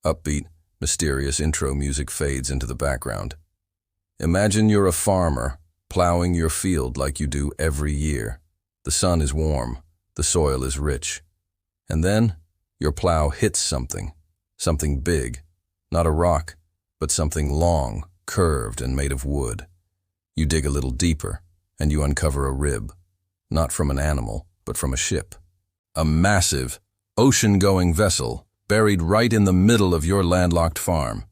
Upbeat, mysterious intro music fades into the background. Imagine you're a farmer, plowing your field like you do every year. The sun is warm, the soil is rich. And then, your plow hits something big. Not a rock, but something long, curved, and made of wood. You dig a little deeper, and you uncover a rib. Not from an animal, but from a ship. A massive, ocean-going vessel buried right in the middle of your landlocked farm.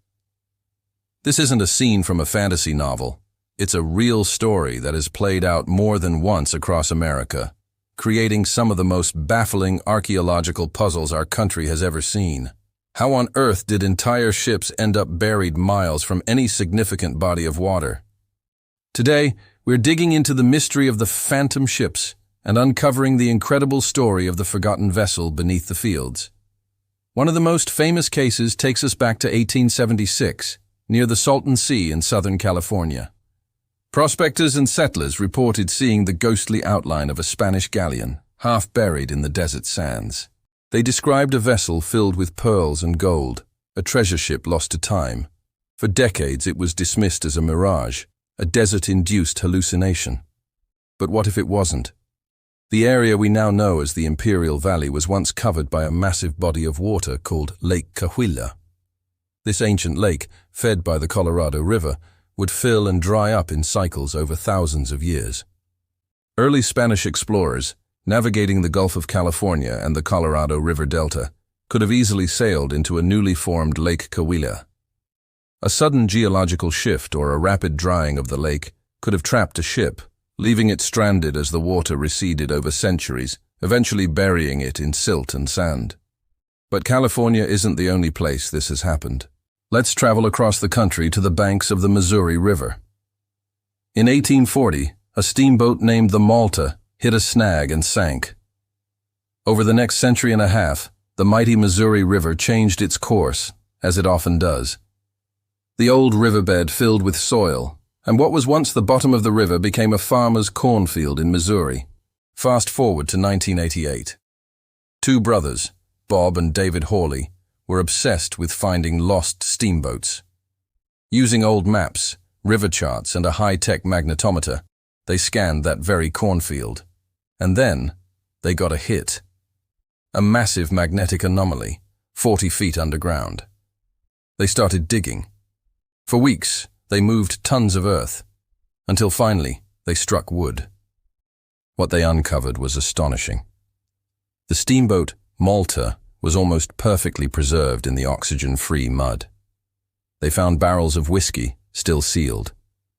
This isn't a scene from a fantasy novel. It's a real story that is played out more than once across America, creating some of the most baffling archaeological puzzles our country has ever seen. How on earth did entire ships end up buried miles from any significant body of water? Today, we're digging into the mystery of the phantom ships and uncovering the incredible story of the forgotten vessel beneath the fields. One of the most famous cases takes us back to 1876, near the Salton Sea in Southern California. Prospectors and settlers reported seeing the ghostly outline of a Spanish galleon, half buried in the desert sands. They described a vessel filled with pearls and gold, a treasure ship lost to time. For decades it was dismissed as a mirage, a desert-induced hallucination. But what if it wasn't? The area we now know as the Imperial Valley was once covered by a massive body of water called Lake Cahuilla. This ancient lake, fed by the Colorado River, would fill and dry up in cycles over thousands of years. Early Spanish explorers, navigating the Gulf of California and the Colorado River Delta, could have easily sailed into a newly formed Lake Cahuilla. A sudden geological shift or a rapid drying of the lake could have trapped a ship, leaving it stranded as the water receded over centuries, eventually burying it in silt and sand. But California isn't the only place this has happened. Let's travel across the country to the banks of the Missouri River. In 1840, a steamboat named the Malta hit a snag and sank. Over the next century and a half, the mighty Missouri River changed its course, as it often does. The old riverbed filled with soil, and what was once the bottom of the river became a farmer's cornfield in Missouri. Fast forward to 1988. Two brothers, Bob and David Hawley, were obsessed with finding lost steamboats. Using old maps, river charts, and a high-tech magnetometer, they scanned that very cornfield. And then, they got a hit. A massive magnetic anomaly, 40 feet underground. They started digging. For weeks, they moved tons of earth, until finally, they struck wood. What they uncovered was astonishing. The steamboat Malta was almost perfectly preserved in the oxygen-free mud. They found barrels of whiskey, still sealed,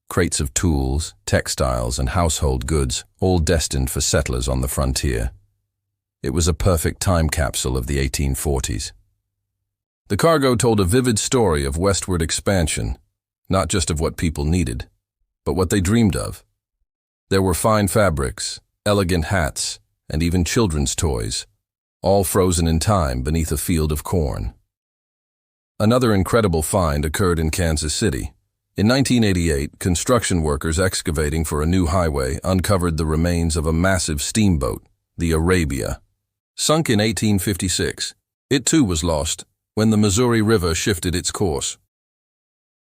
crates of tools, textiles, and household goods, all destined for settlers on the frontier. It was a perfect time capsule of the 1840s. The cargo told a vivid story of westward expansion, not just of what people needed, but what they dreamed of. There were fine fabrics, elegant hats, and even children's toys, all frozen in time beneath a field of corn. Another incredible find occurred in Kansas City. In 1988, construction workers excavating for a new highway uncovered the remains of a massive steamboat, the Arabia. Sunk in 1856, it too was lost when the Missouri River shifted its course.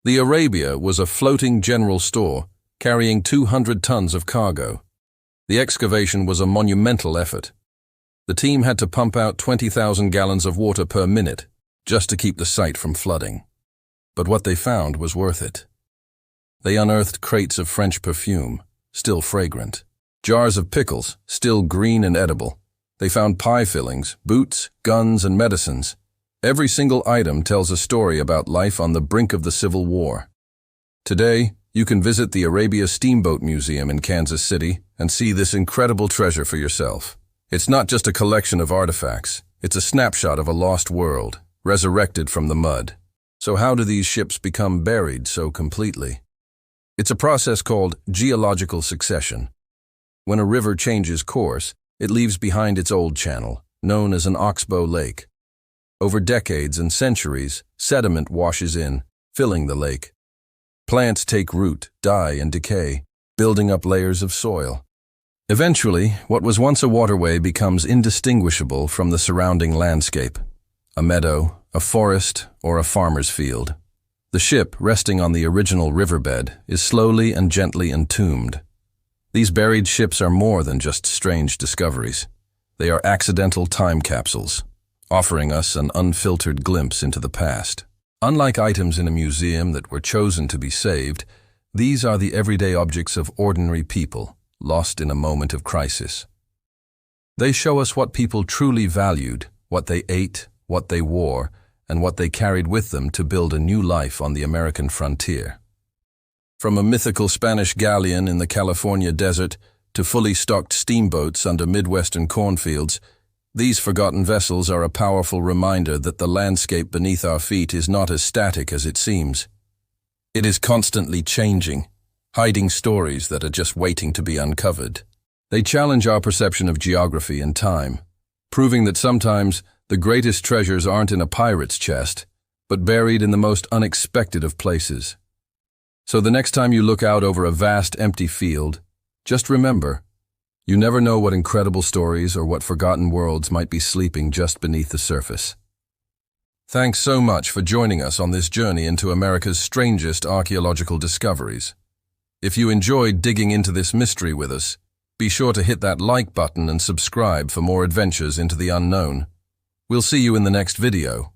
The Arabia was a floating general store carrying 200 tons of cargo. The excavation was a monumental effort. The team had to pump out 20,000 gallons of water per minute just to keep the site from flooding. But what they found was worth it. They unearthed crates of French perfume, still fragrant, jars of pickles, still green and edible. They found pie fillings, boots, guns, and medicines. Every single item tells a story about life on the brink of the Civil War. Today, you can visit the Arabia Steamboat Museum in Kansas City and see this incredible treasure for yourself. It's not just a collection of artifacts, it's a snapshot of a lost world, resurrected from the mud. So how do these ships become buried so completely? It's a process called geological succession. When a river changes course, it leaves behind its old channel, known as an oxbow lake. Over decades and centuries, sediment washes in, filling the lake. Plants take root, die, and decay, building up layers of soil. Eventually, what was once a waterway becomes indistinguishable from the surrounding landscape. a meadow, a forest, or a farmer's field. The ship, resting on the original riverbed, is slowly and gently entombed. These buried ships are more than just strange discoveries. They are accidental time capsules, offering us an unfiltered glimpse into the past. Unlike items in a museum that were chosen to be saved, these are the everyday objects of ordinary people, lost in a moment of crisis. They show us what people truly valued, what they ate, what they wore, and what they carried with them to build a new life on the American frontier. From a mythical Spanish galleon in the California desert to fully stocked steamboats under Midwestern cornfields, these forgotten vessels are a powerful reminder that the landscape beneath our feet is not as static as it seems. It is constantly changing, hiding stories that are just waiting to be uncovered. They challenge our perception of geography and time, proving that sometimes the greatest treasures aren't in a pirate's chest, but buried in the most unexpected of places. So the next time you look out over a vast empty field, just remember, you never know what incredible stories or what forgotten worlds might be sleeping just beneath the surface. Thanks so much for joining us on this journey into America's strangest archaeological discoveries. If you enjoyed digging into this mystery with us, be sure to hit that like button and subscribe for more adventures into the unknown. We'll see you in the next video.